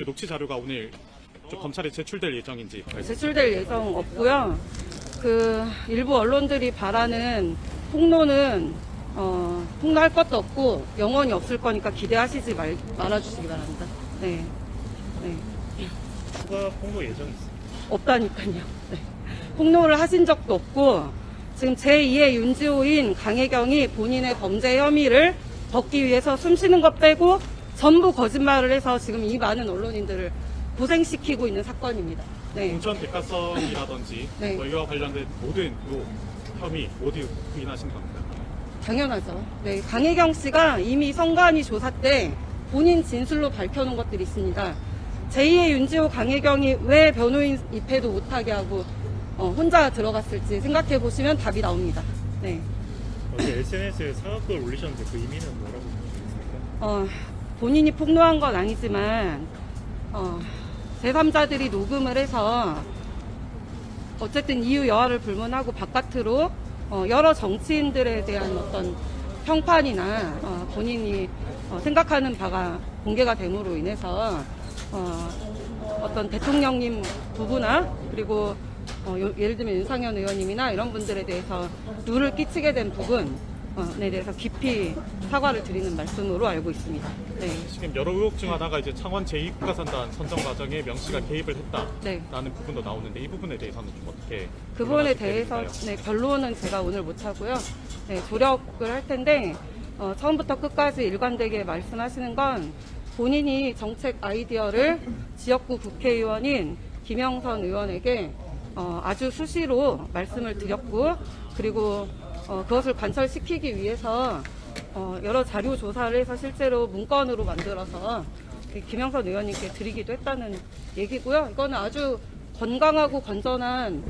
그 녹취 자료가 오늘 좀 검찰에 제출될 예정인지 제출될 예정 없고요. 그 일부 언론들이 바라는 폭로는 폭로할 것도 없고 영원히 없을 거니까 기대하시지 말아주시기 바랍니다. 네. 네. 추가 폭로 예정이 있습니다. 없다니까요. 네. 폭로를 하신 적도 없고 지금 제2의 윤지호인 강혜경이 본인의 범죄 혐의를 덮기 위해서 숨쉬는 것 빼고 전부 거짓말을 해서 지금 이 많은 언론인들을 고생시키고 있는 사건입니다. 네. 공천 대가성이라든지 네. 뭐 이와 관련된 모든 요 혐의 모두 부인하신 겁니다. 당연하죠. 네, 강혜경 씨가 이미 선관위 조사 때 본인 진술로 밝혀놓은 것들이 있습니다. 제2의 윤지호 강혜경이 왜 변호인 입회도 못하게 하고 혼자 들어갔을지 생각해 보시면 답이 나옵니다. 네. 어제 SNS에 사과글 올리셨는데 그 의미는 뭐라고 생각하십니까? 본인이 폭로한 건 아니지만 제3자들이 녹음을 해서 어쨌든 이유 여하를 불문하고 바깥으로 여러 정치인들에 대한 어떤 평판이나 본인이 생각하는 바가 공개가 됨으로 인해서 어떤 대통령님 부부나 그리고 예를 들면 윤상현 의원님이나 이런 분들에 대해서 누를 끼치게 된 부분에 대해서 깊이 사과를 드리는 말씀으로 알고 있습니다. 네. 지금 여러 의혹 중 하나가 이제 창원 제2국가선단 선정 과정에 명 씨가 개입을 했다라는 네. 부분도 나오는데 이 부분에 대해서는 좀 어떻게 그 부분에 변론하실 대해서 계획인가요? 네, 변론은 제가 오늘 못하고요. 네, 조력을 할 텐데 처음부터 끝까지 일관되게 말씀하시는 건 본인이 정책 아이디어를 지역구 국회의원인 김영선 의원에게 아주 수시로 말씀을 드렸고 그리고 그것을 관철시키기 위해서 여러 자료 조사를 해서 실제로 문건으로 만들어서 김영선 의원님께 드리기도 했다는 얘기고요. 이거는 아주 건강하고 건전한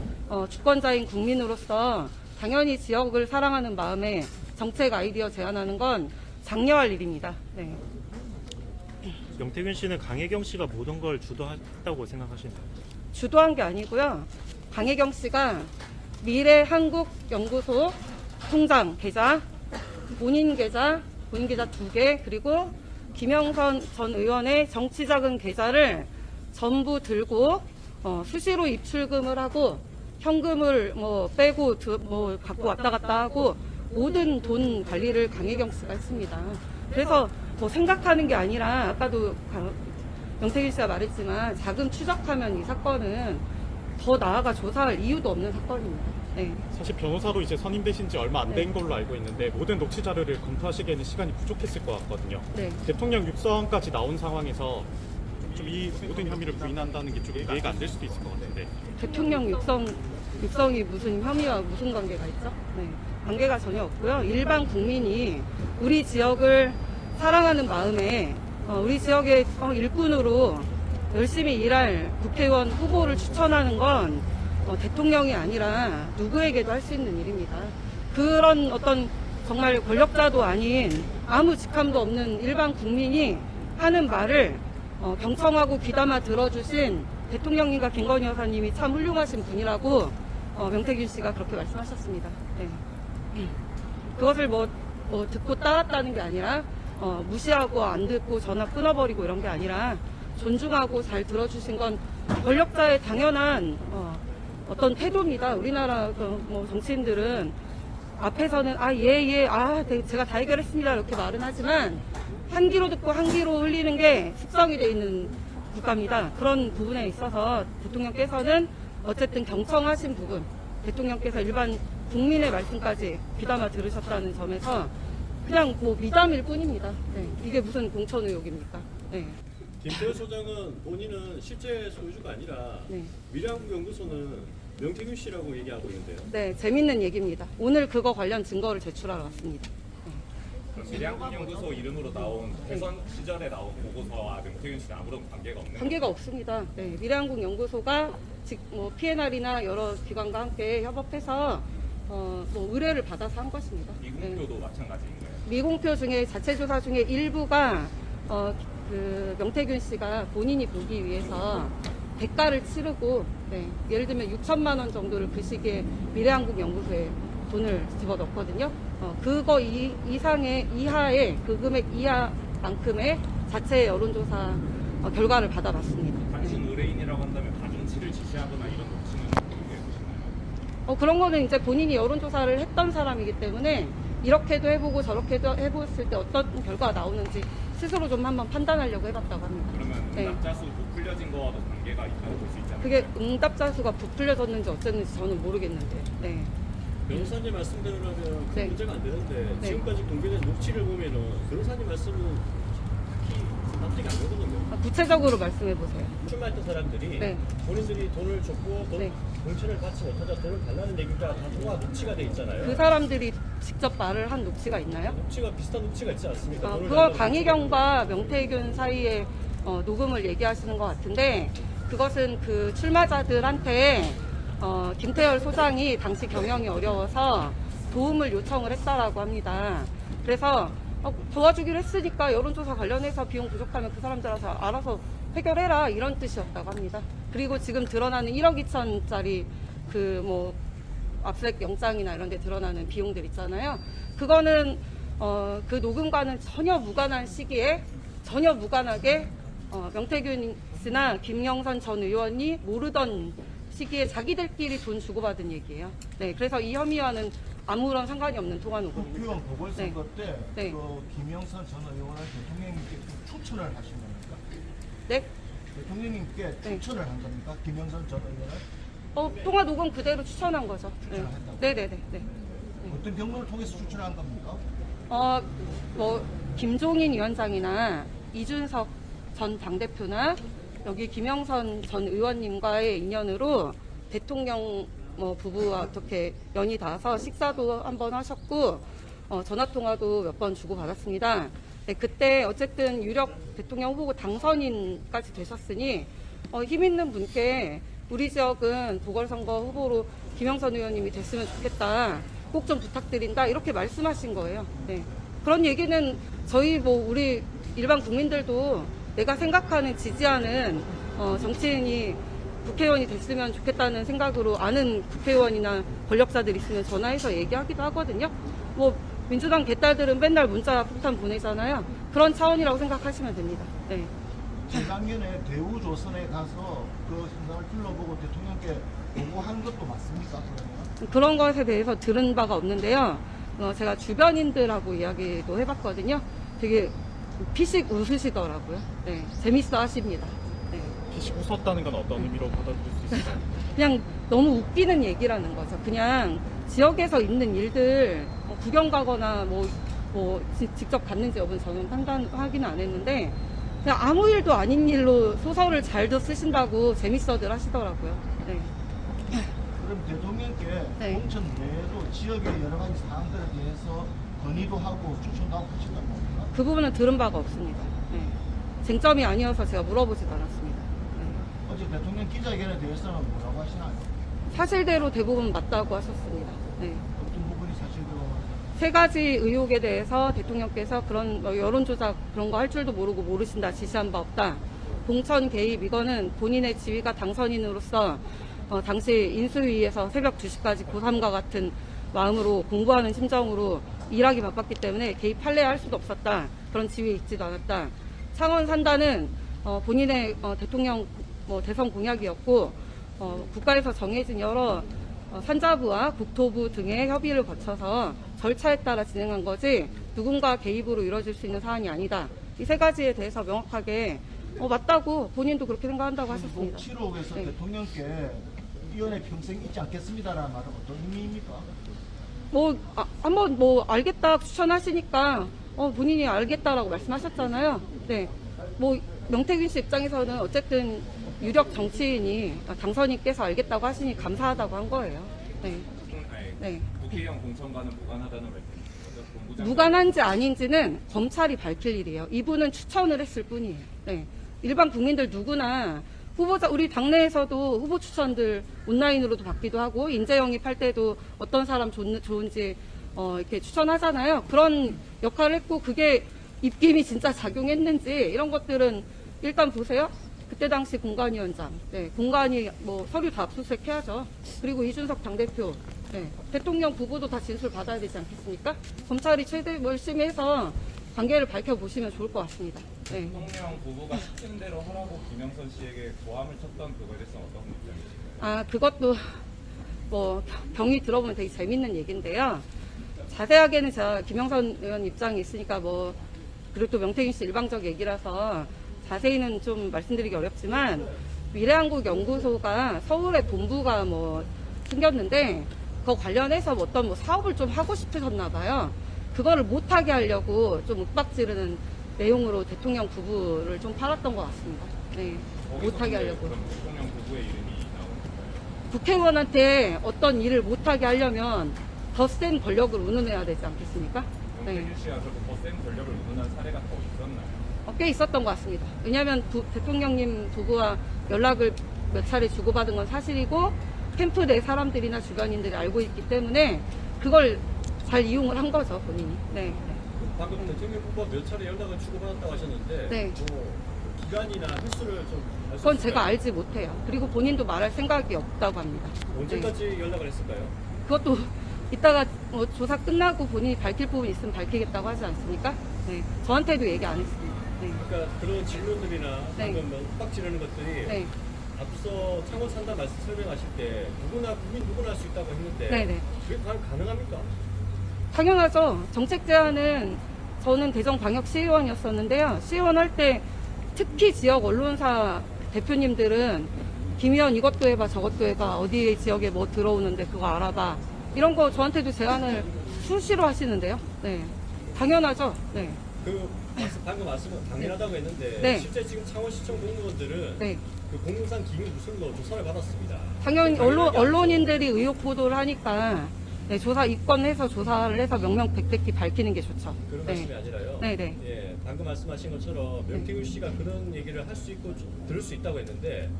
주권자인 국민으로서 당연히 지역을 사랑하는 마음에 정책 아이디어 제안하는 건 장려할 일입니다. 네. 영태균 씨는 강혜경 씨가 모든 걸 주도했다고 생각하시나요? 주도한 게 아니고요. 강혜경 씨가 미래한국연구소 통장 계좌, 본인 계좌 2개, 그리고 김영선 전 의원의 정치자금 계좌를 전부 들고 수시로 입출금을 하고 현금을 빼고 갖고 왔다 갔다 하고 모든 돈 관리를 강혜경 씨가 했습니다. 그래서 생각하는 게 아니라 아까도 영태균 씨가 말했지만 자금 추적하면 이 사건은 더 나아가 조사할 이유도 없는 사건입니다. 네. 사실 변호사로 이제 선임되신 지 얼마 안 된 걸로 알고 있는데 모든 녹취 자료를 검토하시기에는 시간이 부족했을 것 같거든요. 네. 대통령 육성까지 나온 상황에서 좀 이 모든 혐의를 부인한다는 게 좀 이해가 안 될 수도 있을 것 같은데. 대통령 육성이 무슨 혐의와 무슨 관계가 있죠? 네. 관계가 전혀 없고요. 일반 국민이 우리 지역을 사랑하는 마음에 우리 지역의 일꾼으로 열심히 일할 국회의원 후보를 추천하는 건 대통령이 아니라 누구에게도 할 수 있는 일입니다. 그런 어떤 정말 권력자도 아닌 아무 직함도 없는 일반 국민이 하는 말을 경청하고 귀담아 들어주신 대통령님과 김건희 여사님이 참 훌륭하신 분이라고 명태균 씨가 그렇게 말씀하셨습니다. 네. 그것을 듣고 따랐다는 게 아니라 무시하고 안 듣고 전화 끊어버리고 이런 게 아니라 존중하고 잘 들어주신 건 권력자의 당연한 어떤 태도입니다. 우리나라 정치인들은 앞에서는 제가 다 해결했습니다 이렇게 말은 하지만 한 귀로 듣고 한 귀로 흘리는 게 숙성이 돼 있는 국가입니다. 그런 부분에 있어서 대통령께서는 어쨌든 경청하신 부분, 대통령께서 일반 국민의 말씀까지 귀담아 들으셨다는 점에서 그냥 미담일 뿐입니다. 네. 이게 무슨 공천 의혹입니까? 네. 김태현 소장은 본인은 실제 소유주가 아니라 네. 미래한국연구소는 명태균 씨라고 얘기하고 있는데요. 네, 재밌는 얘기입니다. 오늘 그거 관련 증거를 제출하러 왔습니다. 미래한국연구소 이름으로 나온 대선 시절에 나온 보고서와 명태균 씨는 아무런 관계가 없는 관계가 없습니다. 네, 미래한국연구소가 PNR이나 여러 기관과 함께 협업해서 의뢰를 받아서 한 것입니다. 미공표도 마찬가지인 거예요. 미공표 중에 자체 조사 중에 일부가 명태균 씨가 본인이 보기 위해서 대가를 치르고 예를 들면 6천만 원 정도를 그 시기에 미래한국연구소에 돈을 집어넣거든요. 그거 이하의 그 금액 이하만큼의 자체 여론조사 결과를 받아봤습니다. 단순 의뢰인이라고 한다면 가중치를 지시하거나 이런 녹취는 어떻게 보시나요? 그런 거는 이제 본인이 여론조사를 했던 사람이기 때문에 이렇게도 해보고 저렇게도 해봤을 때 어떤 결과가 나오는지 스스로 좀 한번 판단하려고 해봤다고 합니다. 그러면 네. 응답자 수 부풀려진 거와도 관계가 있다고 볼 수 있잖아요. 그게 응답자 수가 부풀려졌는지 어쨌는지 저는 모르겠는데. 네. 변호사님 말씀대로라면 그 네. 문제가 안 되는데 네. 지금까지 공개된 녹취를 보면은 변호사님 말씀은 딱히 납득이 안 되거든요. 구체적으로 말씀해 보세요. 출마했던 사람들이 네. 본인들이 돈을 줬고 돈 네. 공천을 받지 못하자 돈을 달라는 얘기가 다 통화 녹취가 돼 있잖아요. 그 사람들이 직접 말을 한 녹취가 있나요? 녹취가 비슷한 녹취가 있지 않습니까? 돈을 그거 달라는 강희경과 명태균 사이에 녹음을 얘기하시는 것 같은데 그것은 그 출마자들한테 김태열 소장이 당시 경영이 어려워서 도움을 요청을 했다라고 합니다. 그래서 도와주기로 했으니까 여론조사 관련해서 비용 부족하면 그 사람들한테 알아서 해결해라 이런 뜻이었다고 합니다. 그리고 지금 드러나는 1억 2천짜리 그 뭐 압수수색 영장이나 이런 데 드러나는 비용들 있잖아요. 그거는 그 녹음과는 전혀 무관한 시기에 전혀 무관하게 명태균 씨나 김영선 전 의원이 모르던 시기에 자기들끼리 돈 주고받은 얘기예요. 네, 그래서 이 혐의와는 아무런 상관이 없는 통화 녹음입니다. 국회의원 보궐선거 때 네. 그 김영선 전 의원을 대통령님께 추천을 하신 겁니까? 네? 대통령님께 네. 추천을 한 겁니까? 김영선 전 의원을? 통화 녹음 그대로 추천한 거죠. 네. 추천했다고? 네네네. 네. 어떤 경로를 통해서 추천한 겁니까? 뭐 김종인 위원장이나 이준석 전 당대표나 여기 김영선 전 의원님과의 인연으로 대통령 부부와 어떻게 연이 닿아서 식사도 한번 하셨고 전화 통화도 몇 번 주고 받았습니다. 네, 그때 어쨌든 유력 대통령 후보 당선인까지 되셨으니 힘 있는 분께 우리 지역은 보궐선거 후보로 김영선 의원님이 됐으면 좋겠다. 꼭 좀 부탁드린다. 이렇게 말씀하신 거예요. 네. 그런 얘기는 저희 우리 일반 국민들도 내가 생각하는 지지하는 정치인이 국회의원이 됐으면 좋겠다는 생각으로 아는 국회의원이나 권력자들 있으면 전화해서 얘기하기도 하거든요. 민주당 개딸들은 맨날 문자 폭탄 보내잖아요. 그런 차원이라고 생각하시면 됩니다. 네. 재작년에 대우조선에 가서 그 현장을 둘러보고 대통령께 보고한 것도 맞습니까? 그러면? 그런 것에 대해서 들은 바가 없는데요. 제가 주변인들하고 이야기도 해봤거든요. 되게 피식 웃으시더라고요. 네, 재밌어 하십니다. 네. 피식 웃었다는 건 어떤 의미로 받아들일 수 있을까요? 그냥 너무 웃기는 얘기라는 거죠. 그냥 지역에서 있는 일들 구경 가거나 직접 갔는지 여부는 저는 판단하기는 안 했는데 그냥 아무 일도 아닌 일로 소설을 잘도 쓰신다고 재밌어들 하시더라고요. 네. 그럼 대통령께 네. 공천 외에도 지역의 여러 가지 사항들에 대해서 건의도 하고 추천도 하고 하신다는 겁니까? 그 부분은 들은 바가 없습니다. 네. 쟁점이 아니어서 제가 물어보지도 않았습니다. 네. 어제 대통령 기자회견에 대해서는 뭐라고 하시나요? 사실대로 대부분 맞다고 하셨습니다. 네. 어떤 부분이 사실대로 세 가지 의혹에 대해서 대통령께서 그런 여론조사 그런 거 할 줄도 모르고 모르신다, 지시한 바 없다. 공천 개입 이거는 본인의 지위가 당선인으로서 당시 인수위에서 새벽 2시까지 고3과 같은 마음으로 공부하는 심정으로 일하기 바빴기 때문에 개입할래야 할 수도 없었다. 그런 지위에 있지도 않았다. 창원 산다는 본인의 대통령 대선 공약이었고 국가에서 정해진 여러 산자부와 국토부 등의 협의를 거쳐서 절차에 따라 진행한 거지 누군가 개입으로 이루어질 수 있는 사안이 아니다. 이 세 가지에 대해서 명확하게 맞다고 본인도 그렇게 생각한다고 하셨습니다. 녹취록에서 네. 대통령께 위원회 평생 잊지 않겠습니다라는 말은 어떤 의미입니까? 한번 알겠다 추천하시니까 본인이 알겠다라고 말씀하셨잖아요. 네. 명태균 씨 입장에서는 어쨌든 유력 정치인이 당선인께서 알겠다고 하시니 감사하다고 한 거예요. 네. 네. 국회의원 공천과는 무관하다는 말씀이시죠? 본부장 무관한지 아닌지는 검찰이 밝힐 일이에요. 이분은 추천을 했을 뿐이에요. 네. 일반 국민들 누구나 후보자 우리 당내에서도 후보 추천들 온라인으로도 받기도 하고 인재 영입할 때도 어떤 사람 좋은지 이렇게 추천하잖아요. 그런 역할을 했고 그게 입김이 진짜 작용했는지 이런 것들은 일단 보세요. 그때 당시 공관위원장, 네, 공관이 서류 다 압수수색해야죠. 그리고 이준석 당대표, 네, 대통령 부부도 다 진술 받아야 되지 않겠습니까? 검찰이 최대 열심히 해서 관계를 밝혀보시면 좋을 것 같습니다. 네. 대통령 부부가 시킨 대로 하라고 김영선 씨에게 고함을 쳤던 그거에 대해서는 어떤 입장이신가요? 아, 그것도 뭐 경위 들어보면 되게 재밌는 얘기인데요. 자세하게는 제가 김영선 의원 입장이 있으니까 뭐 그리고 또 명태균 씨 일방적 얘기라서 자세히는 좀 말씀드리기 어렵지만 미래한국연구소가 서울에 본부가 뭐 생겼는데 그거 관련해서 뭐 어떤 뭐 사업을 좀 하고 싶으셨나 봐요. 그거를 못하게 하려고 좀 윽박지르는 내용으로 대통령 부부를 좀 팔았던 것 같습니다. 네, 거기서 못하게 근데 하려고. 그럼 대통령 부부의 이름이 나오는 거예요? 국회의원한테 어떤 일을 못하게 하려면 더 센 권력을 운운해야 되지 않겠습니까? 네. 명태균 씨가 그렇게 더센 권력을 운운한 사례가 더 있었나요? 꽤 있었던 것 같습니다. 왜냐하면 대통령님 부부와 연락을 몇 차례 주고받은 건 사실이고 캠프 내 사람들이나 주변인들이 알고 있기 때문에 그걸 잘 이용을 한 거죠, 본인이. 네. 방금 대통령 후보가 몇 차례 연락을 주고받았다고 하셨는데 네. 뭐 기간이나 횟수를 좀 알 수 그건 있을까요? 제가 알지 못해요. 그리고 본인도 말할 생각이 없다고 합니다. 네. 언제까지 연락을 했을까요? 그것도 이따가 뭐 조사 끝나고 본인이 밝힐 부분이 있으면 밝히겠다고 하지 않습니까? 네. 저한테도 얘기 안 했습니다. 네. 그러니까 그런 질문들이나 네. 방금 뭐 빡지르는 것들이 네. 앞서 창원 산다 말씀 설명하실 때 누구나 국민 누구나 할 수 있다고 했는데 네네. 그게 과연 가능합니까? 당연하죠. 정책 제안은 저는 대전광역시의원이었었는데요. 시의원 할 때 특히 지역 언론사 대표님들은 김 의원 이것도 해봐 저것도 해봐 어디 지역에 뭐 들어오는데 그거 알아봐 이런 거 저한테도 제안을 수시로 하시는데요. 네, 당연하죠. 네, 방금 말씀은 당연하다고 했는데 네. 실제 지금 창원시청 공무원들은 네. 그 공무상 기밀 누설로 조사를 받았습니다. 당연히 당연하게 언론인들이 의혹 보도를 하니까 네, 조사 입건해서 조사를 해서 명명백백히 밝히는 게 좋죠. 그런 네. 말씀이 아니라요. 네네. 예, 방금 말씀하신 것처럼 명태균 씨가 그런 얘기를 할 수 있고 들을 수 있다고 했는데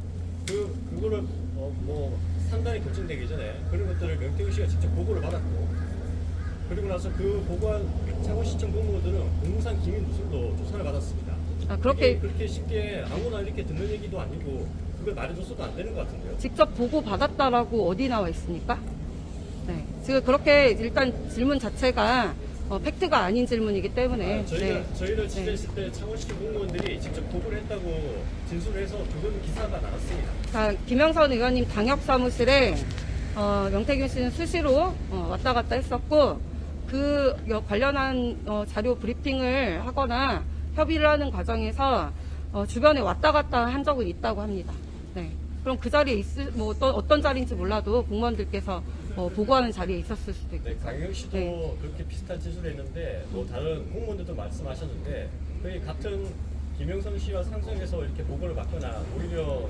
그거를 뭐 상단이 결정되기 전에 그런 것들을 명태균 씨가 직접 보고를 받았고 그리고 나서 그 보고한 창원시청 공무원들은 공무상 기밀 누설로 조사를 받았습니다. 아, 그렇게 이게 그렇게 쉽게 아무나 이렇게 듣는 얘기도 아니고 그걸 말해줘서도 안 되는 것 같은데요. 직접 보고 받았다라고 어디 나와 있습니까? 네. 지금 그렇게 일단 질문 자체가 팩트가 아닌 질문이기 때문에 저희를 취재했을 때 창원시청 공무원들이 직접 보고를 했다고 진술을 해서 그건 기사가 나왔습니다. 자, 김영선 의원님 당협 사무실에 명태균 씨는 수시로 왔다 갔다 했었고 그 관련한 자료 브리핑을 하거나 협의를 하는 과정에서 주변에 왔다 갔다 한 적은 있다고 합니다. 네. 그럼 그 자리에 뭐 어떤 자리인지 몰라도 공무원들께서 보고하는 자리에 있었을 수도 있고. 네, 강경 씨도 네. 그렇게 비슷한 진술을 했는데 뭐 다른 공무원들도 말씀하셨는데 거의 같은 김영선 씨와 상성에서 이렇게 보고를 받거나 오히려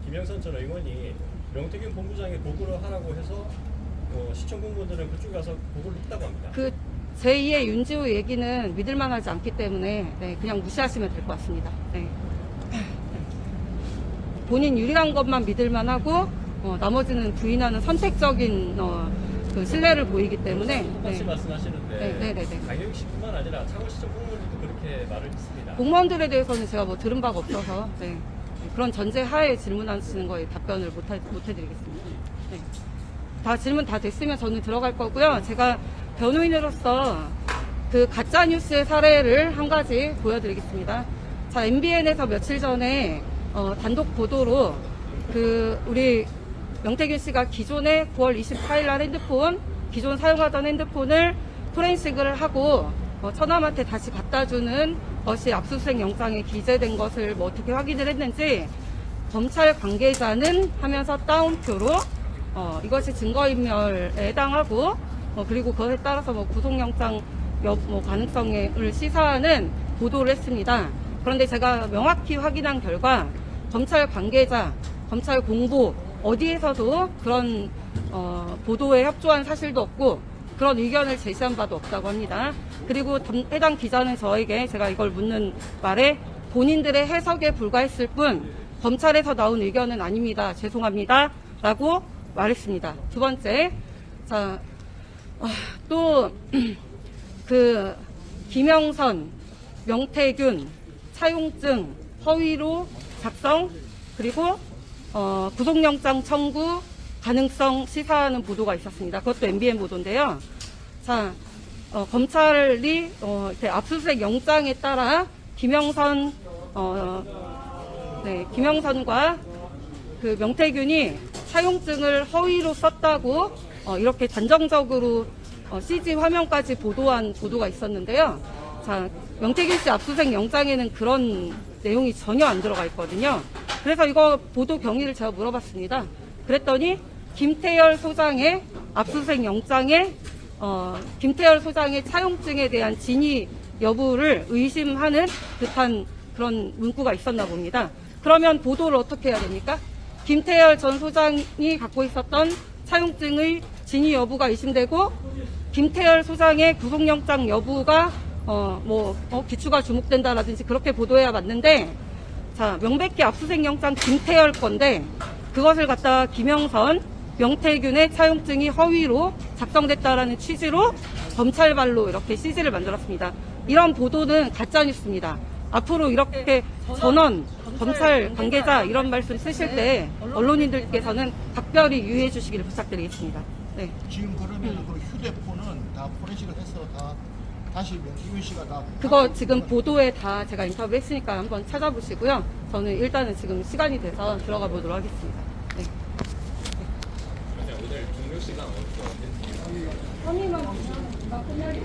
김영선 전 의원이 명태균 본부장에 보고를 하라고 해서 시청 공무원들은 그쪽에 가서 보고를 했다고 합니다. 그 제2의 윤지호 얘기는 믿을만하지 않기 때문에 네, 그냥 무시하시면 될 것 같습니다. 네. 본인 유리한 것만 믿을만하고 나머지는 부인하는 선택적인 그 신뢰를 보이기 때문에 똑같이 말씀하시는데 네네네. 강경 씨뿐만 아니라 창원시청 공무원들도 그렇게 말을 했습니다. 공무원들에 대해서는 제가 뭐 들은 바가 없어서 네. 그런 전제 하에 질문하시는 거에 답변을 못 해드리겠습니다. 네. 다 질문 다 됐으면 저는 들어갈 거고요. 제가 변호인으로서 그 가짜 뉴스의 사례를 한 가지 보여드리겠습니다. 자, MBN에서 며칠 전에 단독 보도로 그 우리 명태균 씨가 기존에 9월 24일 날 기존 사용하던 핸드폰을 포렌식을 하고 처남한테 다시 갖다 주는 것이 압수수색 영장에 기재된 것을 뭐 어떻게 확인을 했는지 검찰 관계자는 하면서 따옴표로 이것이 증거인멸에 해당하고 그리고 그것에 따라서 뭐 구속영장 가능성을 시사하는 보도를 했습니다. 그런데 제가 명확히 확인한 결과 검찰 관계자, 검찰 공보 어디에서도 그런 보도에 협조한 사실도 없고 그런 의견을 제시한 바도 없다고 합니다. 그리고 해당 기자는 저에게 제가 이걸 묻는 말에 본인들의 해석에 불과했을 뿐 검찰에서 나온 의견은 아닙니다. 죄송합니다. 라고 말했습니다. 두 번째, 자, 또 그 김영선, 명태균, 차용증 허위로 작성 그리고 구속영장 청구 가능성 시사하는 보도가 있었습니다. 그것도 MBN 보도인데요. 자, 검찰이 압수수색 영장에 따라 김영선 김영선과 그 명태균이 차용증을 허위로 썼다고 이렇게 단정적으로 CG 화면까지 보도한 보도가 있었는데요. 자, 명태균 씨 압수수색 영장에는 그런 내용이 전혀 안 들어가 있거든요. 그래서 이거 보도 경위를 제가 물어봤습니다. 그랬더니 김태열 소장의 압수수색 영장에 김태열 소장의 차용증에 대한 진위 여부를 의심하는 듯한 그런 문구가 있었나 봅니다. 그러면 보도를 어떻게 해야 됩니까? 김태열 전 소장이 갖고 있었던 차용증의 진위 여부가 의심되고 김태열 소장의 구속영장 여부가 기추가 주목된다라든지 그렇게 보도해야 맞는데, 자, 명백히 압수수색 영장 김태열 건데 그것을 갖다가 김영선, 명태균의 차용증이 허위로 작성됐다라는 취지로 검찰발로 이렇게 CG를 만들었습니다. 이런 보도는 가짜뉴스입니다. 앞으로 이렇게 전원, 검찰 관계자 이런 말씀 쓰실 때 언론인들께서는 각별히 유의해 주시기를 부탁드리겠습니다. 네. 지금 그러면 그 휴대폰은 다 포렌식을 해서 다시 명태균 씨가 다 그거 지금 보도에 다 제가 인터뷰 했으니까 한번 찾아보시고요. 저는 일단은 지금 시간이 돼서 들어가 보도록 하겠습니다. 네. 오늘 종료 시간 어떻게 혐의만 끝날